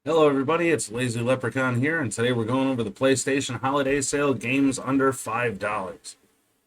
Hello everybody, it's Lazy Leprechaun here, and today we're going over the PlayStation Holiday Sale games under $5.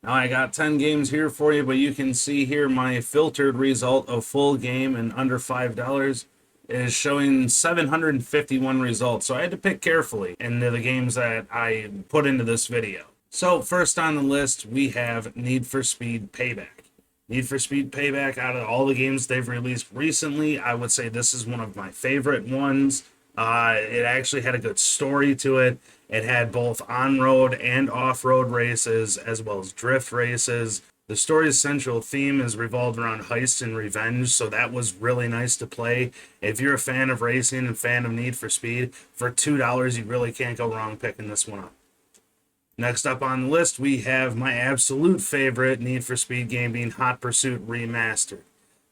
Now I got 10 games here for you, but you can see here my filtered result of full game and under $5 is showing 751 results, so I had to pick carefully into the games that I put into this video. So first on the list, we have Need for Speed Payback. Need for Speed Payback, out of all the games they've released recently, I would say this is one of my favorite ones. It actually had a good story to it. It had both on-road and off-road races, as well as drift races. The story's central theme is revolved around heist and revenge, so that was really nice to play. If you're a fan of racing and fan of Need for Speed, for $2, you really can't go wrong picking this one up. Next up on the list, we have my absolute favorite Need for Speed game being Hot Pursuit Remastered.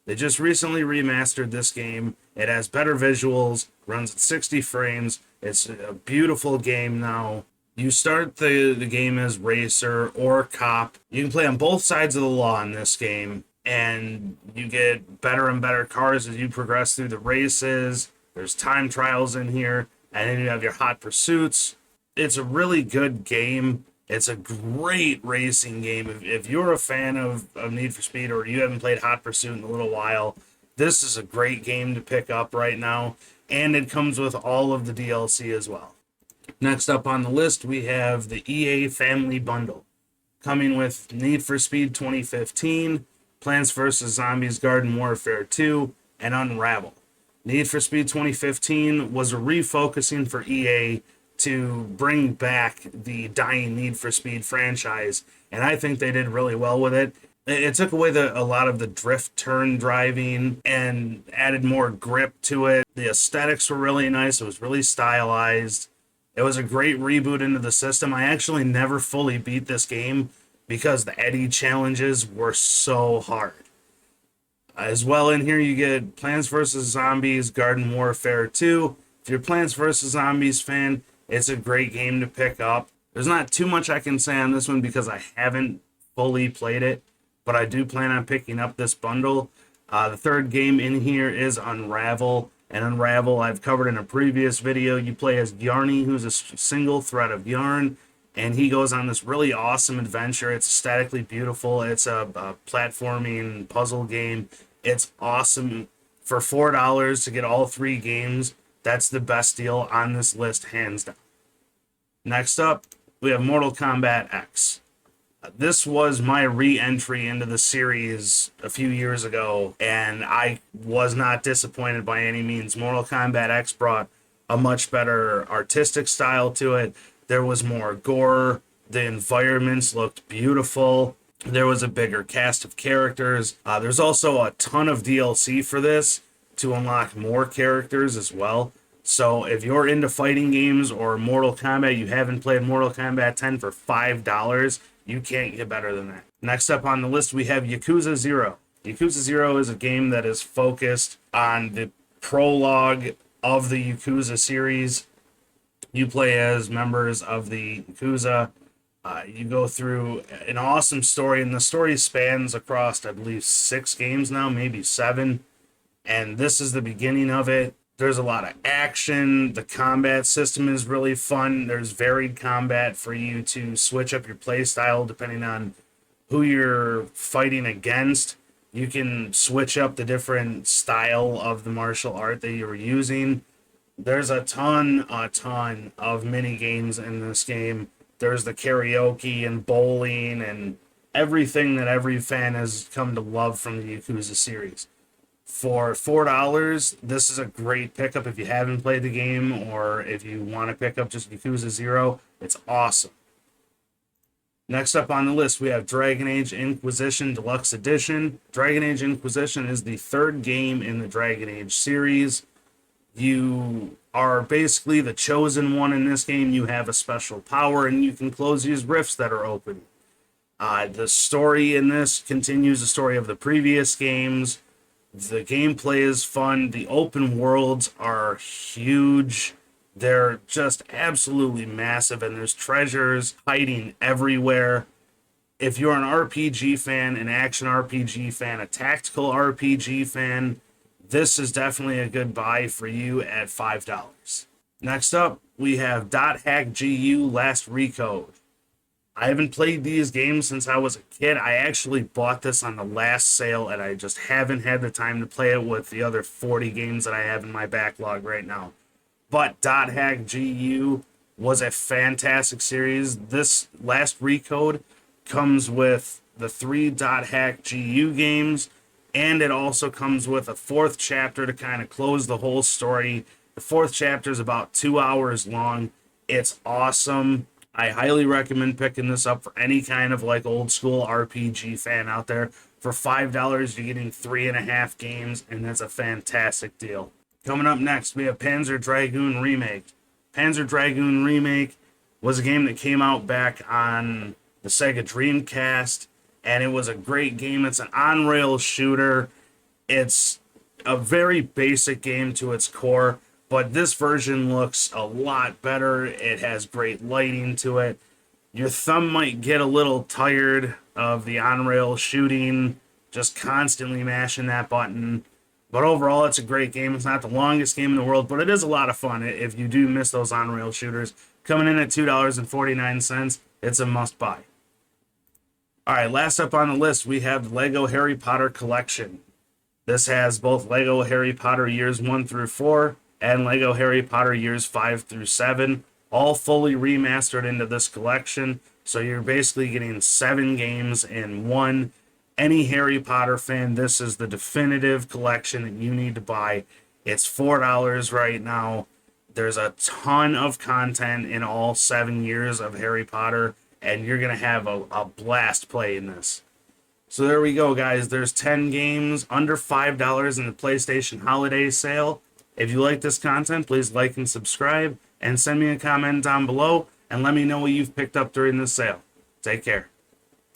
They just recently remastered this game. It has better visuals, runs at 60 frames. It's a beautiful game now. You start the game as racer or cop. You can play on both sides of the law in this game, and you get better and better cars as you progress through the races. There's time trials in here, and then you have your hot pursuits. It's a really good game. It's a great racing game. If you're a fan of Need for Speed or you haven't played Hot Pursuit in a little while, this is a great game to pick up right now. And it comes with all of the DLC as well. Next up on the list, we have the EA Family Bundle, coming with Need for Speed 2015, Plants vs. Zombies Garden Warfare 2, and Unravel. Need for Speed 2015 was a refocusing for EA to bring back the dying Need for Speed franchise, and I think they did really well with it. It took away a lot of the drift turn driving and added more grip to it. The aesthetics were really nice. It was really stylized. It was a great reboot into the system. I actually never fully beat this game because the Eddie challenges were so hard. As well, in here you get Plants vs. Zombies Garden Warfare 2. If you're a Plants vs. Zombies fan, it's a great game to pick up. There's not too much I can say on this one because I haven't fully played it, but I do plan on picking up this bundle. The third game in here is Unravel. And Unravel, I've covered in a previous video. You play as Yarny, who's a single thread of yarn, and he goes on this really awesome adventure. It's aesthetically beautiful. It's a platforming puzzle game. It's awesome. For $4 to get all three games, that's the best deal on this list, hands down. Next up, we have Mortal Kombat X. This was my re-entry into the series a few years ago, and I was not disappointed by any means. Mortal Kombat X brought a much better artistic style to it. There was more gore. The environments looked beautiful. There was a bigger cast of characters. There's also a ton of DLC for this to unlock more characters as well. So if you're into fighting games or Mortal Kombat, you haven't played Mortal Kombat 10 for $5, you can't get better than that. Next up on the list, we have Yakuza 0. Yakuza 0 is a game that is focused on the prologue of the Yakuza series. You play as members of the Yakuza. You go through an awesome story, and the story spans across, I believe, 6 games now, maybe 7. And this is the beginning of it. There's a lot of action. The combat system is really fun. There's varied combat for you to switch up your play style depending on who you're fighting against. You can switch up the different style of the martial art that you're using. There's a ton of mini games in this game. There's the karaoke and bowling and everything that every fan has come to love from the Yakuza series. For $4, this is a great pickup if you haven't played the game or if you want to pick up just Yakuza 0. It's awesome. Next up on the list, we have Dragon Age Inquisition Deluxe Edition. Dragon Age Inquisition is the third game in the Dragon Age series. You are basically the chosen one in this game. You have a special power, and you can close these rifts that are open. The story in this continues the story of the previous games. The gameplay is fun. The open worlds are huge. They're just absolutely massive, and there's treasures hiding everywhere. If you're an RPG fan, an action RPG fan, a tactical RPG fan, this is definitely a good buy for you at $5. Next up, we have .hack GU Last Recode. I haven't played these games since I was a kid. I actually bought this on the last sale, and I just haven't had the time to play it with the other 40 games that I have in my backlog right now. But .hack GU was a fantastic series. This Last Recode comes with the 3 .hack GU games, and it also comes with a 4th chapter to kind of close the whole story. The 4th chapter is about 2 hours long. It's awesome. I highly recommend picking this up for any kind of like old school RPG fan out there. For $5, you're getting 3.5 games, and that's a fantastic deal. Coming up next, we have Panzer Dragoon Remake. Panzer Dragoon Remake was a game that came out back on the Sega Dreamcast, and it was a great game. It's an on-rail shooter. It's a very basic game to its core, but this version looks a lot better. It has great lighting to it. Your thumb might get a little tired of the on-rail shooting, just constantly mashing that button. But overall, it's a great game. It's not the longest game in the world, but it is a lot of fun if you do miss those on-rail shooters. Coming in at $2.49, it's a must-buy. All right, last up on the list, we have the Lego Harry Potter Collection. This has both Lego Harry Potter Years 1 through 4 and Lego Harry Potter Years 5 through 7, all fully remastered into this collection. So you're basically getting 7 games in one. Any Harry Potter fan, this is the definitive collection that you need to buy. It's $4 right now. There's a ton of content in all 7 years of Harry Potter, and you're going to have a blast playing this. So there we go, guys. There's 10 games under $5 in the PlayStation Holiday Sale. If you like this content, please like and subscribe, and send me a comment down below, and let me know what you've picked up during this sale. Take care.